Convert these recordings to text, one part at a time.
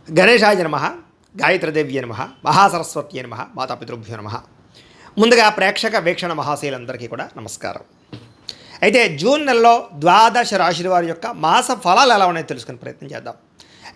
గణేశాయ నమ, గాయత్రీదేవ్య నమ, మహాసరస్వత్యే నమ, మాతాపితృభ్యో నమ. ముందుగా ప్రేక్షక వీక్షణ మహాశైలందరికీ కూడా నమస్కారం. అయితే జూన్ నెలలో ద్వాదశ రాశుల వారి యొక్క మాస ఫలాలు ఎలా ఉన్నాయో తెలుసుకునే ప్రయత్నం చేద్దాం.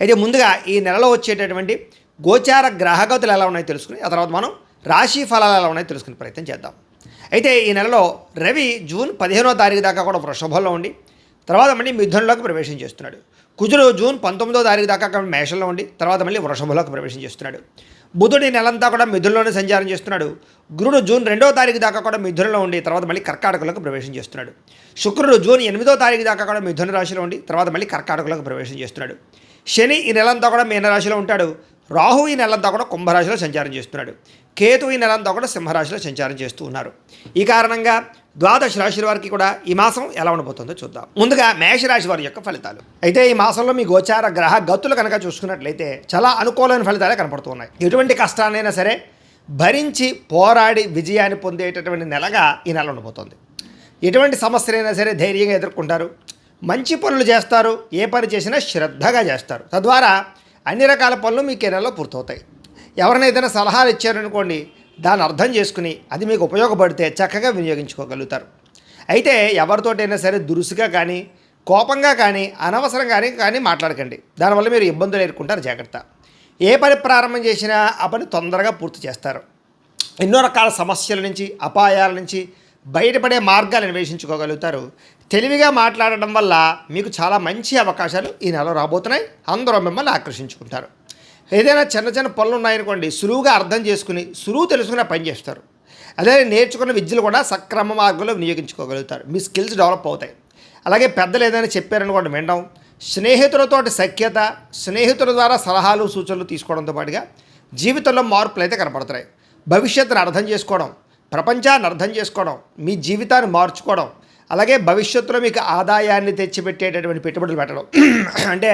అయితే ముందుగా ఈ నెలలో వచ్చేటటువంటి గోచార గ్రహగతులు ఎలా ఉన్నాయో తెలుసుకుని ఆ తర్వాత మనం రాశి ఫలాలు ఎలా ఉన్నాయో తెలుసుకునే ప్రయత్నం చేద్దాం. అయితే ఈ నెలలో రవి జూన్ 15వ తారీఖు దాకా కూడా వృషభంలో ఉండి తర్వాత మళ్ళీ మిథునంలోకి ప్రవేశం చేస్తున్నాడు. కుజుడు జూన్ 19వ తారీఖు దాకా మేషంలో ఉండి తర్వాత మళ్ళీ వృషభంలోకి ప్రవేశం చేస్తున్నాడు. బుధుడు ఈ నెలంతా కూడా మిథునంలోనే సంచారం చేస్తున్నాడు. గురుడు జూన్ 2వ తారీఖు దాకా కూడా మిథునంలో ఉండి తర్వాత మళ్ళీ కర్కాటకంలోకి ప్రవేశం చేస్తున్నాడు. శుక్రుడు జూన్ 8వ తారీఖు దాకా కూడా మిథున రాశిలో ఉండి తర్వాత మళ్ళీ కర్కాటకంలోకి ప్రవేశం చేస్తున్నాడు. శని ఈ నెలంతా కూడా మీనరాశిలో ఉంటాడు. రాహు ఈ నెలంతా కూడా కుంభరాశిలో సంచారం చేస్తున్నాడు. కేతు ఈ నెలంతా కూడా సింహరాశిలో సంచారం చేస్తూ ఉన్నారు. ఈ కారణంగా ద్వాదశ రాశి వారికి కూడా ఈ మాసం ఎలా ఉండబోతుందో చూద్దాం. ముందుగా మేషరాశి వారి యొక్క ఫలితాలు. అయితే ఈ మాసంలో మీ గోచార గ్రహ గతులు కనుక చూసుకున్నట్లయితే చాలా అనుకూలమైన ఫలితాలే కనపడుతున్నాయి. ఎటువంటి కష్టాన్నైనా సరే భరించి పోరాడి విజయాన్ని పొందేటటువంటి నెలగా ఈ నెల ఉండబోతుంది. ఎటువంటి సమస్యలైనా సరే ధైర్యంగా ఎదుర్కొంటారు. మంచి పనులు చేస్తారు. ఏ పని చేసినా శ్రద్ధగా చేస్తారు. తద్వారా అన్ని రకాల పనులు మీకు ఈ నెలలో పూర్తవుతాయి. ఎవరైనా ఏదైనా సలహాలు ఇచ్చారనుకోండి, దాన్ని అర్థం చేసుకుని అది మీకు ఉపయోగపడితే చక్కగా వినియోగించుకోగలుగుతారు. అయితే ఎవరితోటైనా సరే దురుసుగా కానీ కోపంగా కానీ అనవసరంగానే కానీ మాట్లాడకండి. దానివల్ల మీరు ఇబ్బందులు ఎదుర్కొంటారు. జాగ్రత్త. ఏ పని ప్రారంభం చేసినా ఆ పని తొందరగా పూర్తి చేస్తారు. ఎన్నో రకాల సమస్యల నుంచి అపాయాల నుంచి బయటపడే మార్గాలు అన్వేషించుకోగలుగుతారు. తెలివిగా మాట్లాడడం వల్ల మీకు చాలా మంచి అవకాశాలు ఈ నెలలో రాబోతున్నాయి. అందరూ మిమ్మల్ని ఆకర్షించుకుంటారు. ఏదైనా చిన్న చిన్న పనులు ఉన్నాయనుకోండి, సులువుగా అర్థం చేసుకుని సులువు తెలుసుకునే పని చేస్తారు. అదే నేర్చుకున్న విద్యలు కూడా సక్రమ మార్గంలో వినియోగించుకోగలుగుతారు. మీ స్కిల్స్ డెవలప్ అవుతాయి. అలాగే పెద్దలు ఏదైనా చెప్పారనుకోండి వినడం, స్నేహితులతోటి సఖ్యత, స్నేహితుల ద్వారా సలహాలు సూచనలు తీసుకోవడంతో పాటుగా జీవితంలో మార్పులు అయితే కనపడుతున్నాయి. భవిష్యత్తును అర్థం చేసుకోవడం, ప్రపంచాన్ని అర్థం చేసుకోవడం, మీ జీవితాన్ని మార్చుకోవడం, అలాగే భవిష్యత్తులో మీకు ఆదాయాన్ని తెచ్చిపెట్టేటటువంటి పెట్టుబడులు పెట్టడం అంటే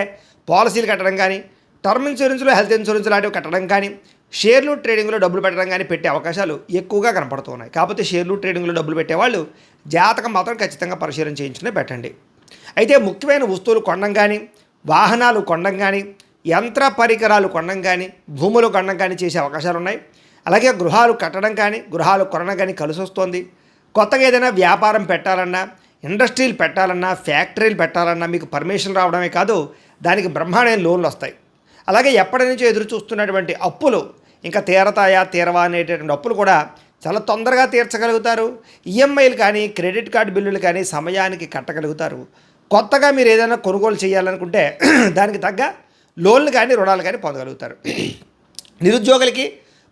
పాలసీలు కట్టడం కానీ, టర్మ్ ఇన్సూరెన్స్లో హెల్త్ ఇన్సూరెన్స్ లాంటివి కట్టడం కానీ, షేర్లు ట్రేడింగ్లో డబ్బులు పెట్టడం కానీ పెట్టే అవకాశాలు ఎక్కువగా కనపడుతున్నాయి. కాకపోతే షేర్లు ట్రేడింగ్లో డబ్బులు పెట్టేవాళ్ళు జాతకం మాత్రం ఖచ్చితంగా పరిశీలన చేయించుకునే పెట్టండి. అయితే ముఖ్యమైన వస్తువులు కొనడం కానీ, వాహనాలు కొనడం కానీ, యంత్ర పరికరాలు కొనడం కానీ, భూములు కొనడం కానీ చేసే అవకాశాలు ఉన్నాయి. అలాగే గృహాలు కట్టడం కానీ, గృహాలు కొనడం కానీ కలిసి వస్తుంది. కొత్తగా ఏదైనా వ్యాపారం పెట్టాలన్నా, ఇండస్ట్రీలు పెట్టాలన్నా, ఫ్యాక్టరీలు పెట్టాలన్నా మీకు పర్మిషన్ రావడమే కాదు, దానికి బ్రహ్మాండమైన లోన్లు వస్తాయి. అలాగే ఎప్పటి నుంచో ఎదురు చూస్తున్నటువంటి అప్పులు ఇంకా తీరతాయా తీరవా అనేటటువంటి అప్పులు కూడా చాలా తొందరగా తీర్చగలుగుతారు. ఈఎంఐలు కానీ, క్రెడిట్ కార్డు బిల్లులు కానీ సమయానికి కట్టగలుగుతారు. కొత్తగా మీరు ఏదైనా కొనుగోలు చేయాలనుకుంటే దానికి తగ్గ లోన్లు కానీ రుణాలు కానీ పొందగలుగుతారు. నిరుద్యోగులకి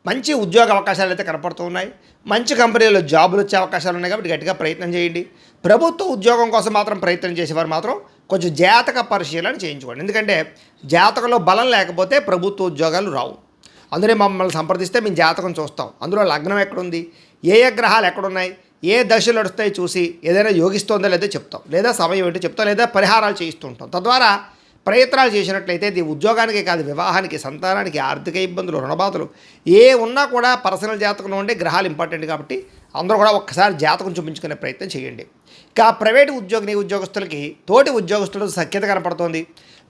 మంచి ఉద్యోగ అవకాశాలు అయితే కనపడుతూ ఉన్నాయి. మంచి కంపెనీలో జాబులు వచ్చే అవకాశాలు ఉన్నాయి. కాబట్టి గట్టిగా ప్రయత్నం చేయండి. ప్రభుత్వ ఉద్యోగం కోసం మాత్రం ప్రయత్నం చేసేవారు మాత్రం కొంచెం జాతక పరిశీలన చేయించుకోండి. ఎందుకంటే జాతకంలో బలం లేకపోతే ప్రభుత్వ ఉద్యోగాలు రావు. అందులో మమ్మల్ని సంప్రదిస్తే మేము జాతకం చూస్తాం. అందులో లగ్నం ఎక్కడుంది, ఏ ఏ గ్రహాలు ఎక్కడున్నాయి, ఏ దశలు నడుస్తాయి చూసి ఏదైనా యోగిస్తుందో లేదో చెప్తాం, లేదా సమయం ఏంటో చెప్తాం, లేదా పరిహారాలు చేయిస్తూ ఉంటాం. తద్వారా ప్రయత్నాలు చేసినట్లయితే ఇది ఉద్యోగానికి కాదు, వివాహానికి, సంతానానికి, ఆర్థిక ఇబ్బందులు, రుణబాధలు ఏ ఉన్నా కూడా పర్సనల్ జాతకంలో ఉండే గ్రహాలు ఇంపార్టెంట్. కాబట్టి అందరూ కూడా ఒక్కసారి జాతకం చూపించుకునే ప్రయత్నం చేయండి. ఇక ప్రైవేటు ఉద్యోగస్తులకి తోటి ఉద్యోగస్తులతో సఖ్యత కనపడుతుంది.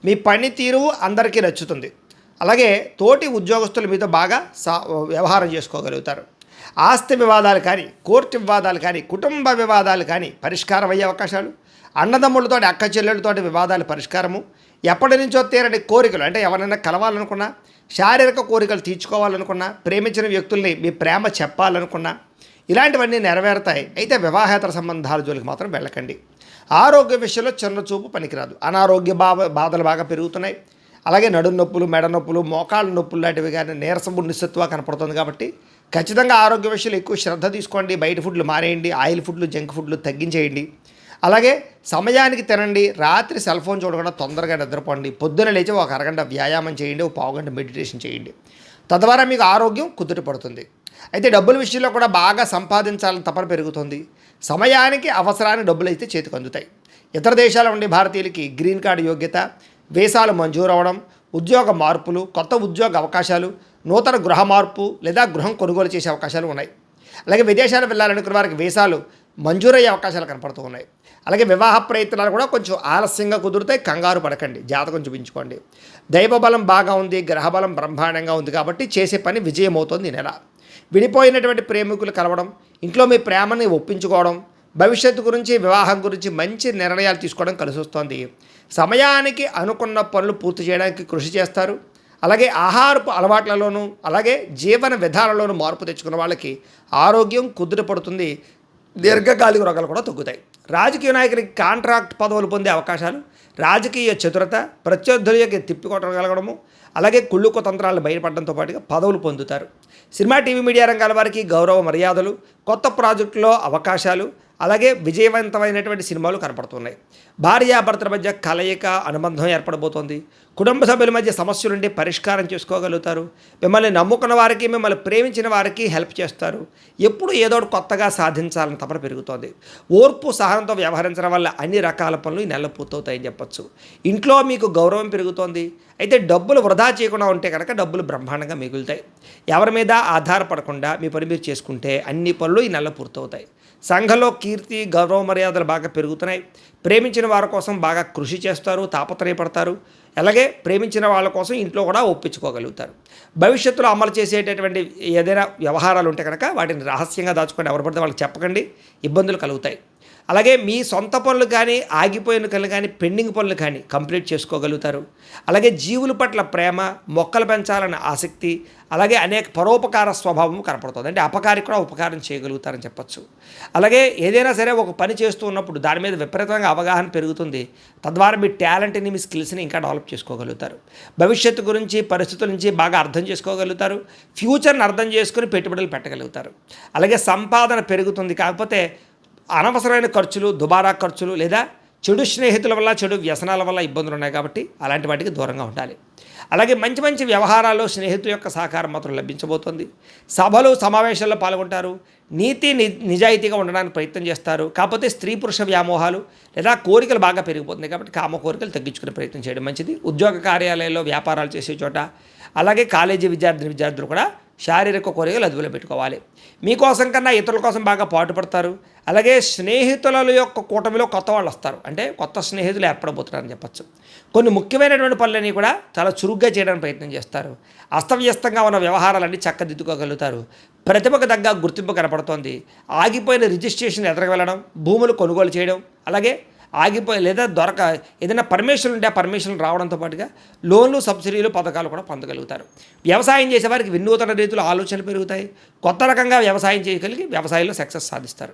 మీ పనితీరు అందరికీ నచ్చుతుంది. అలాగే తోటి ఉద్యోగస్తులు మీతో బాగా వ్యవహారం చేసుకోగలుగుతారు. ఆస్తి వివాదాలు కానీ, కోర్టు వివాదాలు కానీ, కుటుంబ వివాదాలు కానీ పరిష్కారం అయ్యే అవకాశాలు, అన్నదమ్ములతో అక్క చెల్లెళ్ళతోటి వివాదాలు పరిష్కారము, ఎప్పటి నుంచో తీరని కోరికలు అంటే ఎవరైనా కలవాలనుకున్నా, శారీరక కోరికలు తీర్చుకోవాలనుకున్నా, ప్రేమించిన వ్యక్తుల్ని మీ ప్రేమ చెప్పాలనుకున్నా ఇలాంటివన్నీ నెరవేరుతాయి. అయితే వివాహేతర సంబంధాల జోలికి మాత్రం వెళ్ళకండి. ఆరోగ్య విషయంలో చిన్న చూపు పనికిరాదు. అనారోగ్య బాధలు బాగా పెరుగుతున్నాయి. అలాగే నడుము నొప్పులు, మెడ నొప్పులు, మోకాళ్ళ నొప్పులు లాంటివి కానీ నీరసము నిస్సత్తుగా కనపడుతుంది. కాబట్టి ఖచ్చితంగా ఆరోగ్య విషయంలో ఎక్కువ శ్రద్ధ తీసుకోండి. బయట ఫుడ్లు మానేయండి. ఆయిల్ ఫుడ్లు, జంక్ ఫుడ్లు తగ్గించేయండి. అలాగే సమయానికి తినండి. రాత్రి సెల్ ఫోన్ చూడకుండా తొందరగా నిద్రపోండి. పొద్దున లేచి ఒక అరగంట వ్యాయామం చేయండి. ఒక పావుగంట మెడిటేషన్ చేయండి. తద్వారా మీకు ఆరోగ్యం కుదుట పడుతుంది. అయితే డబ్బుల విషయంలో కూడా బాగా సంపాదించాలని తపన పెరుగుతుంది. సమయానికి అవసరానికి డబ్బులు అయితే చేతికి అందుతాయి. ఇతర దేశాల ఉండే భారతీయులకి గ్రీన్ కార్డు యోగ్యత, వీసాలు మంజూరు అవ్వడం, ఉద్యోగ మార్పులు, కొత్త ఉద్యోగ అవకాశాలు, నూతన గృహ మార్పు లేదా గృహం కొనుగోలు చేసే అవకాశాలు ఉన్నాయి. అలాగే విదేశాలు వెళ్ళాలనుకున్న వారికి వీసాలు మంజూరయ్యే అవకాశాలు కనపడుతూ ఉన్నాయి. అలాగే వివాహ ప్రయత్నాలు కూడా కొంచెం ఆలస్యంగా కుదురుతాయి. కంగారు పడకండి, జాతకం చూపించుకోండి. దైవబలం బాగా ఉంది, గ్రహబలం బ్రహ్మాండంగా ఉంది కాబట్టి చేసే పని విజయం అవుతుంది ఈ నెల. విడిపోయినటువంటి ప్రేమికులు కలవడం, ఇంట్లో మీ ప్రేమని ఒప్పించుకోవడం, భవిష్యత్తు గురించి వివాహం గురించి మంచి నిర్ణయాలు తీసుకోవడం కలిసి వస్తుంది. సమయానికి అనుకున్న పనులు పూర్తి చేయడానికి కృషి చేస్తారు. అలాగే ఆహారపు అలవాట్లలోనూ అలాగే జీవన విధానంలోనూ మార్పు తెచ్చుకున్న వాళ్ళకి ఆరోగ్యం కుదుటపడుతుంది. దీర్ఘకాలిక రోగాలు కూడా తగ్గుతాయి. రాజకీయ నాయకుడికి కాంట్రాక్ట్ పదవులు పొందే అవకాశాలు, రాజకీయ చతురత, ప్రత్యర్థులకి తిప్పికొట్టగలగడము, అలాగే కుళ్ళుకు తంత్రాలను బయటపడడంతో పాటుగా పదవులు పొందుతారు. సినిమా, టీవీ, మీడియా రంగాల వారికి గౌరవ మర్యాదలు, కొత్త ప్రాజెక్టులో అవకాశాలు, అలాగే విజయవంతమైనటువంటి సినిమాలు కనపడుతున్నాయి. భార్యాభర్తల మధ్య కలయిక, అనుబంధం ఏర్పడబోతోంది. కుటుంబ సభ్యుల మధ్య సమస్యల నుండి పరిష్కారం చేసుకోగలుగుతారు. మిమ్మల్ని నమ్ముకున్న వారికి, మిమ్మల్ని ప్రేమించిన వారికి హెల్ప్ చేస్తారు. ఎప్పుడు ఏదో కొత్తగా సాధించాలని తపన పెరుగుతోంది. ఓర్పు సహనంతో వ్యవహరించడం వల్ల అన్ని రకాల పనులు ఈ నెలలో పూర్తవుతాయని చెప్పచ్చు. ఇంట్లో మీకు గౌరవం పెరుగుతోంది. అయితే డబ్బులు వృధా చేయకుండా ఉంటే కనుక డబ్బులు బ్రహ్మాండంగా మిగులుతాయి. ఎవరి మీద ఆధారపడకుండా మీ పని మీరు చేసుకుంటే అన్ని పనులు ఈ నెలలో పూర్తవుతాయి. సంఘంలో కీర్తి, గౌరవ మర్యాదలు బాగా పెరుగుతున్నాయి. ప్రేమించిన వారి కోసం బాగా కృషి చేస్తారు, తాపత్రయపడతారు. అలాగే ప్రేమించిన వాళ్ళ కోసం ఇంట్లో కూడా ఒప్పించుకోగలుగుతారు. భవిష్యత్తులో అమలు చేసేటటువంటి ఏదైనా వ్యవహారాలు ఉంటే కనుక వాటిని రహస్యంగా దాచుకొని ఎవరు పడితే వాళ్ళకి చెప్పకండి, ఇబ్బందులు కలుగుతాయి. అలాగే మీ సొంత పనులు కానీ, ఆగిపోయిన పనులు కానీ, పెండింగ్ పనులు కానీ కంప్లీట్ చేసుకోగలుగుతారు. అలాగే జీవుల పట్ల ప్రేమ, మొక్కలు పెంచాలన్న ఆసక్తి, అలాగే అనేక పరోపకార స్వభావం కనపడుతుంది. అంటే అపకారికి కూడా ఉపకారం చేయగలుగుతారని చెప్పచ్చు. అలాగే ఏదైనా సరే ఒక పని చేస్తూ ఉన్నప్పుడు దాని మీద విపరీతంగా అవగాహన పెరుగుతుంది. తద్వారా మీ టాలెంట్ని, మీ స్కిల్స్ని ఇంకా డెవలప్ చేసుకోగలుగుతారు. భవిష్యత్తు గురించి, పరిస్థితుల నుంచి బాగా అర్థం చేసుకోగలుగుతారు. ఫ్యూచర్ని అర్థం చేసుకుని పెట్టుబడులు పెట్టగలుగుతారు. అలాగే సంపాదన పెరుగుతుంది. కాకపోతే అనవసరమైన ఖర్చులు, దుబారా ఖర్చులు లేదా చెడు స్నేహితుల వల్ల, చెడు వ్యసనాల వల్ల ఇబ్బందులు ఉన్నాయి కాబట్టి అలాంటి వాటికి దూరంగా ఉండాలి. అలాగే మంచి మంచి వ్యవహారాల్లో స్నేహితుల యొక్క సహకారం మాత్రం లభించబోతోంది. సభలు, సమావేశాల్లో పాల్గొంటారు. నీతి నిజాయితీగా ఉండడానికి ప్రయత్నం చేస్తారు. కాకపోతే స్త్రీ పురుష వ్యామోహాలు లేదా కోరికలు బాగా పెరిగిపోతుంది కాబట్టి కామ కోరికలు తగ్గించుకునే ప్రయత్నం చేయడం మంచిది. ఉద్యోగ కార్యాలయాల్లో, వ్యాపారాలు చేసే చోట, అలాగే కాలేజీ విద్యార్థులు కూడా శారీరక కోరికలు అదుపులో పెట్టుకోవాలి. మీకోసం కన్నా ఇతరుల కోసం బాగా పాటుపడతారు. అలాగే స్నేహితుల యొక్క కూటమిలో కొత్త వాళ్ళు వస్తారు. అంటే కొత్త స్నేహితులు ఏర్పడబోతున్నారని చెప్పచ్చు. కొన్ని ముఖ్యమైనటువంటి పనులన్నీ కూడా చాలా చురుగ్గా చేయడానికి ప్రయత్నం చేస్తారు. అస్తవ్యస్తంగా ఉన్న వ్యవహారాలన్నీ చక్కదిద్దుకోగలుగుతారు. ప్రతిభకు తగ్గ గుర్తింపు కనపడుతోంది. ఆగిపోయిన రిజిస్ట్రేషన్ ఎదురుకు వెళ్ళడం, భూములు కొనుగోలు చేయడం, అలాగే ఆగిపోయి లేదా ఏదైనా పర్మిషన్ ఉంటే ఆ పర్మిషన్లు రావడంతో పాటుగా లోన్లు, సబ్సిడీలు, పథకాలు కూడా పొందగలుగుతారు. వ్యవసాయం చేసేవారికి వినూతన రీతిలో ఆలోచనలు పెరుగుతాయి. కొత్త రకంగా వ్యవసాయం చేయగలిగి వ్యవసాయంలో సక్సెస్ సాధిస్తారు.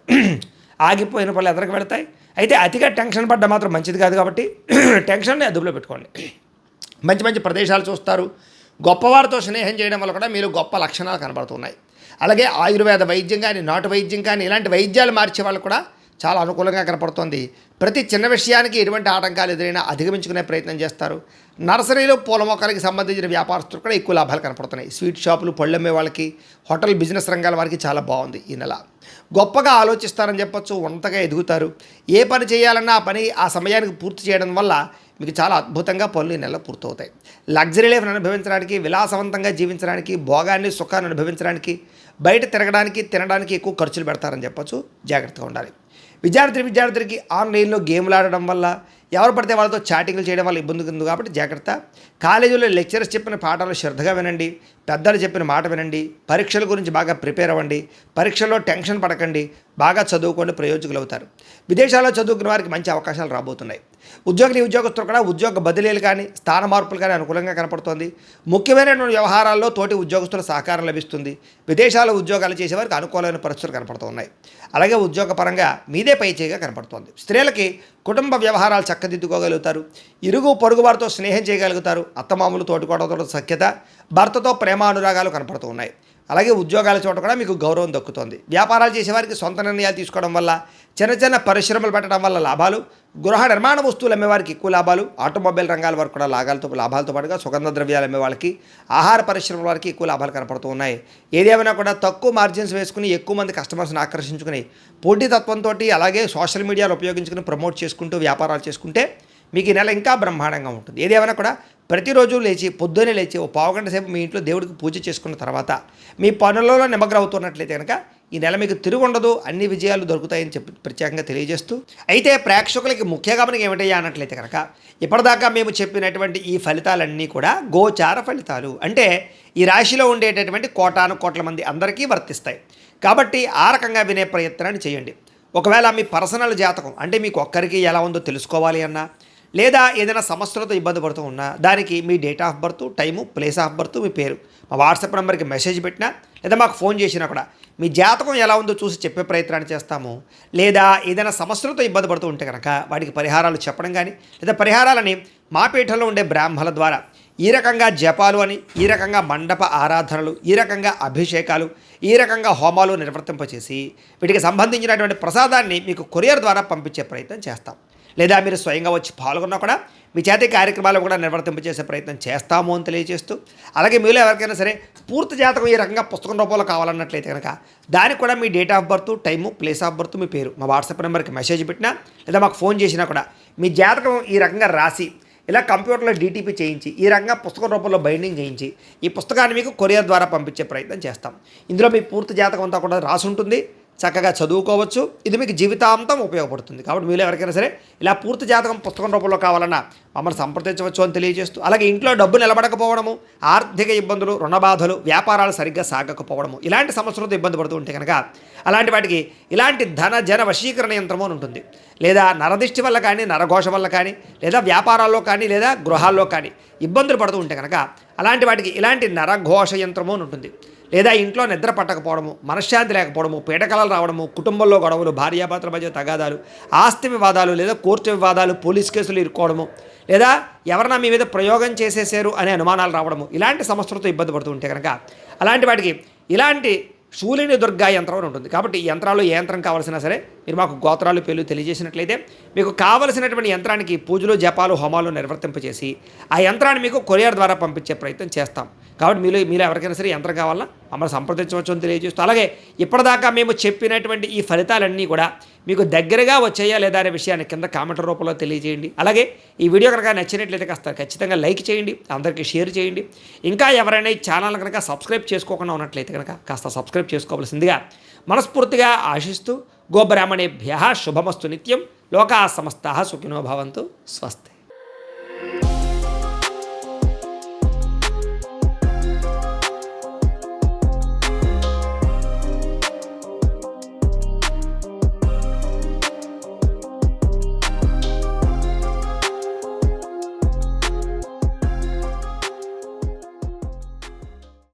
ఆగిపోయిన పనులు ఎదరికి వెళతాయి. అయితే అతిగా టెన్షన్ పడ్డ మాత్రం మంచిది కాదు కాబట్టి టెన్షన్ని అదుపులో పెట్టుకోండి. మంచి మంచి ప్రదేశాలు చూస్తారు. గొప్పవారితో స్నేహం చేయడం వల్ల కూడా మీరు గొప్ప లక్షణాలు కనబడుతున్నాయి. అలాగే ఆయుర్వేద వైద్యం కానీ, నాటు వైద్యం కానీ ఇలాంటి వైద్యాలు మార్చే వాళ్ళు కూడా చాలా అనుకూలంగా కనపడుతోంది. ప్రతి చిన్న విషయానికి ఎటువంటి ఆటంకాలు ఎదురైనా అధిగమించుకునే ప్రయత్నం చేస్తారు. నర్సరీలు, పూల మొక్కలకి సంబంధించిన వ్యాపారస్తులు కూడా ఎక్కువ లాభాలు కనపడుతున్నాయి. స్వీట్ షాపులు, పళ్ళమ్మే వాళ్ళకి, హోటల్ బిజినెస్ రంగాల వారికి చాలా బాగుంది ఈ నెల. గొప్పగా ఆలోచిస్తారని చెప్పొచ్చు. ఉన్నతగా ఎదుగుతారు. ఏ పని చేయాలన్నా ఆ పని ఆ సమయానికి పూర్తి చేయడం వల్ల మీకు చాలా అద్భుతంగా పనులు ఈ నెలలో పూర్తవుతాయి. లగ్జరీ లైఫ్ని అనుభవించడానికి, విలాసవంతంగా జీవించడానికి, భోగాన్ని, సుఖాన్ని అనుభవించడానికి, బయట తిరగడానికి, తినడానికి ఎక్కువ ఖర్చులు పెడతారని చెప్పొచ్చు. జాగ్రత్తగా ఉండాలి. విద్యార్థులకి ఆన్లైన్లో గేమ్లు ఆడడం వల్ల, ఎవరు పడితే వాళ్ళతో చాటింగ్లు చేయడం వల్ల ఇబ్బంది ఉంది కాబట్టి జాగ్రత్త. కాలేజీలో లెక్చరర్స్ చెప్పిన పాఠాలు శ్రద్ధగా వినండి. పెద్దలు చెప్పిన మాట వినండి. పరీక్షల గురించి బాగా ప్రిపేర్ అవ్వండి. పరీక్షల్లో టెన్షన్ పడకండి. బాగా చదువుకోండి, ప్రయోజకులు అవుతారు. విదేశాల్లో చదువుకున్న వారికి మంచి అవకాశాలు రాబోతున్నాయి. ఉద్యోగస్తులు కూడా ఉద్యోగ బదిలీలు కానీ, స్థాన మార్పులు కానీ అనుకూలంగా కనపడుతోంది. ముఖ్యమైనటువంటి వ్యవహారాల్లో తోటి ఉద్యోగస్తుల సహకారం లభిస్తుంది. విదేశాల్లో ఉద్యోగాలు చేసేవారికి అనుకూలమైన పరిస్థితులు కనపడుతున్నాయి. అలాగే ఉద్యోగపరంగా మీదే పై చేయిగా కనపడుతోంది. స్త్రీలకి కుటుంబ వ్యవహారాలు చక్కదిద్దుకోగలుగుతారు. ఇరుగు పొరుగు వారితో స్నేహం చేయగలుగుతారు. అత్తమామలు, తోటికోడలతో సఖ్యత, భర్తతో ప్రేమానురాగాలు కనపడుతూ ఉన్నాయి. అలాగే ఉద్యోగాల చోట కూడా మీకు గౌరవం దక్కుతోంది. వ్యాపారాలు చేసేవారికి సొంత నిర్ణయాలు తీసుకోవడం వల్ల, చిన్న పరిశ్రమలు పెట్టడం వల్ల లాభాలు, గృహ నిర్మాణ వస్తువులు అమ్మేవారికి ఎక్కువ లాభాలు, ఆటోమొబైల్ రంగాల వరకు కూడా లాభాలతో పాటుగా సుగంధ ద్రవ్యాలు అమ్మే వాళ్ళకి, ఆహార పరిశ్రమల వారికి ఎక్కువ లాభాలు కనపడుతూ ఉన్నాయి. ఏదేమైనా కూడా తక్కువ మార్జిన్స్ వేసుకుని ఎక్కువ మంది కస్టమర్స్ని ఆకర్షించుకుని పోటీతత్వంతో అలాగే సోషల్ మీడియాలో ఉపయోగించుకుని ప్రమోట్ చేసుకుంటూ వ్యాపారాలు చేసుకుంటే మీకు ఈ నెల ఇంకా బ్రహ్మాండంగా ఉంటుంది. ఏదేమైనా కూడా ప్రతిరోజు పొద్దున్నే లేచి ఓ పావుగంట సేపు మీ ఇంట్లో దేవుడికి పూజ చేసుకున్న తర్వాత మీ పనులలో నిమగ్నం అవుతున్నట్లయితే కనుక ఈ నెల మీకు తిరుగుండదు, అన్ని విజయాలు దొరుకుతాయని చెప్పి ప్రత్యేకంగా తెలియజేస్తూ, అయితే ప్రేక్షకులకి ముఖ్య గమనిక ఏమిటయ్యా అన్నట్లయితే కనుక ఇప్పటిదాకా మేము చెప్పినటువంటి ఈ ఫలితాలన్నీ కూడా గోచార ఫలితాలు, అంటే ఈ రాశిలో ఉండేటటువంటి కోటాను కోట్ల మంది అందరికీ వర్తిస్తాయి. కాబట్టి ఆ రకంగా వినే ప్రయత్నాన్ని చేయండి. ఒకవేళ మీ పర్సనల్ జాతకం అంటే మీకు ఒక్కరికి ఎలా ఉందో తెలుసుకోవాలి అన్నా, లేదా ఏదైనా సమస్యలతో ఇబ్బంది పడుతూ ఉన్నా దానికి మీ date of birth, time, place of birth, మీ పేరు మా వాట్సాప్ నెంబర్కి మెసేజ్ పెట్టినా లేదా మాకు ఫోన్ చేసినా కూడా మీ జాతకం ఎలా ఉందో చూసి చెప్పే ప్రయత్నాన్ని చేస్తాము. లేదా ఏదైనా సమస్యలతో ఇబ్బంది పడుతూ ఉంటే కనుక వాటికి పరిహారాలు చెప్పడం కానీ, లేదా పరిహారాలని మా పీఠంలో ఉండే బ్రాహ్మణుల ద్వారా ఈ రకంగా జపాలు అని, ఈ రకంగా మండప ఆరాధనలు, ఈ రకంగా అభిషేకాలు, ఈ రకంగా హోమాలు నిర్వర్తింపచేసి వీటికి సంబంధించినటువంటి ప్రసాదాన్ని మీకు కొరియర్ ద్వారా పంపించే ప్రయత్నం చేస్తాం. లేదా మీరు స్వయంగా వచ్చి పాల్గొన్నా కూడా మీ చేతి కార్యక్రమాలు కూడా నిర్వర్తింపచేసే ప్రయత్నం చేస్తాము అని తెలియజేస్తూ, అలాగే మీలో ఎవరికైనా సరే పూర్తి జాతకం ఈ రకంగా పుస్తకం రూపంలో కావాలన్నట్లయితే కనుక దానికి కూడా మీ date of birth, time, place of birth, మీ పేరు మా వాట్సాప్ నెంబర్కి మెసేజ్ పెట్టినా లేదా మాకు ఫోన్ చేసినా కూడా మీ జాతకం ఈ రకంగా రాసి ఇలా కంప్యూటర్లో డీటీపీ చేయించి ఈ రకంగా పుస్తకం రూపంలో బైండింగ్ చేయించి ఈ పుస్తకాన్ని మీకు కొరియర్ ద్వారా పంపించే ప్రయత్నం చేస్తాం. ఇందులో మీ పూర్తి జాతకం అంతా కూడా రాసి ఉంటుంది, చక్కగా చదువుకోవచ్చు. ఇది మీకు జీవితాంతం ఉపయోగపడుతుంది. కాబట్టి మీలో ఎవరికైనా సరే ఇలా పూర్తి జాతకం పుస్తకం రూపంలో కావాలన్నా మమ్మల్ని సంప్రదించవచ్చు అని తెలియజేస్తూ, అలాగే ఇంట్లో డబ్బు నిలబడకపోవడము, ఆర్థిక ఇబ్బందులు, రుణ బాధలు, వ్యాపారాలు సరిగ్గా సాగకపోవడము, ఇలాంటి సమస్యలతో ఇబ్బంది పడుతూ ఉంటే కనుక అలాంటి వాటికి ఇలాంటి ధన జన వశీకరణ యంత్రము అని ఉంటుంది. లేదా నరదిష్టి వల్ల కానీ, నరఘోష వల్ల కానీ, లేదా వ్యాపారాల్లో కానీ, లేదా గృహాల్లో కానీ ఇబ్బందులు పడుతూ ఉంటే కనుక అలాంటి వాటికి ఇలాంటి నరఘోష యంత్రము అని ఉంటుంది. లేదా ఇంట్లో నిద్ర పట్టకపోవడము, మనశ్శాంతి లేకపోవడము, పీడకలలు రావడము, కుటుంబంలో గొడవలు, భార్యాభర్తల మధ్య తగాదాలు, ఆస్తి వివాదాలు, లేదా కోర్టు వివాదాలు, పోలీస్ కేసులు ఇరుక్కోవడము, లేదా ఎవరైనా మీ మీద ప్రయోగం చేసేసారు అనే అనుమానాలు రావడము, ఇలాంటి సమస్యలతో ఇబ్బంది పడుతూ ఉంటే కనుక అలాంటి వాటికి ఇలాంటి శూలిని దుర్గా యంత్రం అని ఉంటుంది. కాబట్టి ఈ యంత్రాలు ఏ యంత్రం కావాల్సినా సరే మీరు మాకు గోత్రాలు పేర్లు తెలియజేసినట్లయితే మీకు కావలసినటువంటి యంత్రానికి పూజలు, జపాలు, హోమాలు నిర్వర్తింపచేసి ఆ యంత్రాన్ని మీకు కొరియర్ ద్వారా పంపించే ప్రయత్నం చేస్తాం. కాబట్టి మీలో ఎవరికైనా సరే యంత్రం కావాలన్నా మమ్మల్ని సంప్రదించవచ్చు అని తెలియజేస్తూ, అలాగే ఇప్పటిదాకా మేము చెప్పినటువంటి ఈ ఫలితాలన్నీ కూడా మీకు దగ్గరగా వచ్చాయా లేదా అనే విషయాన్ని కింద కామెంట్ రూపంలో తెలియజేయండి. అలాగే ఈ వీడియో కనుక నచ్చినట్లయితే కాస్త ఖచ్చితంగా లైక్ చేయండి, అందరికీ షేర్ చేయండి. ఇంకా ఎవరైనా ఈ ఛానల్ కనుక సబ్స్క్రైబ్ చేసుకోకుండా ఉన్నట్లయితే కనుక కాస్త సబ్స్క్రైబ్ చేసుకోవాల్సిందిగా మనస్ఫూర్తిగా ఆశిస్తూ, గోబ్రాహ్మణేభ్యః శుభమస్తు నిత్యం, లోకాః సమస్తాః సుఖినో భవంతు. స్వస్తి.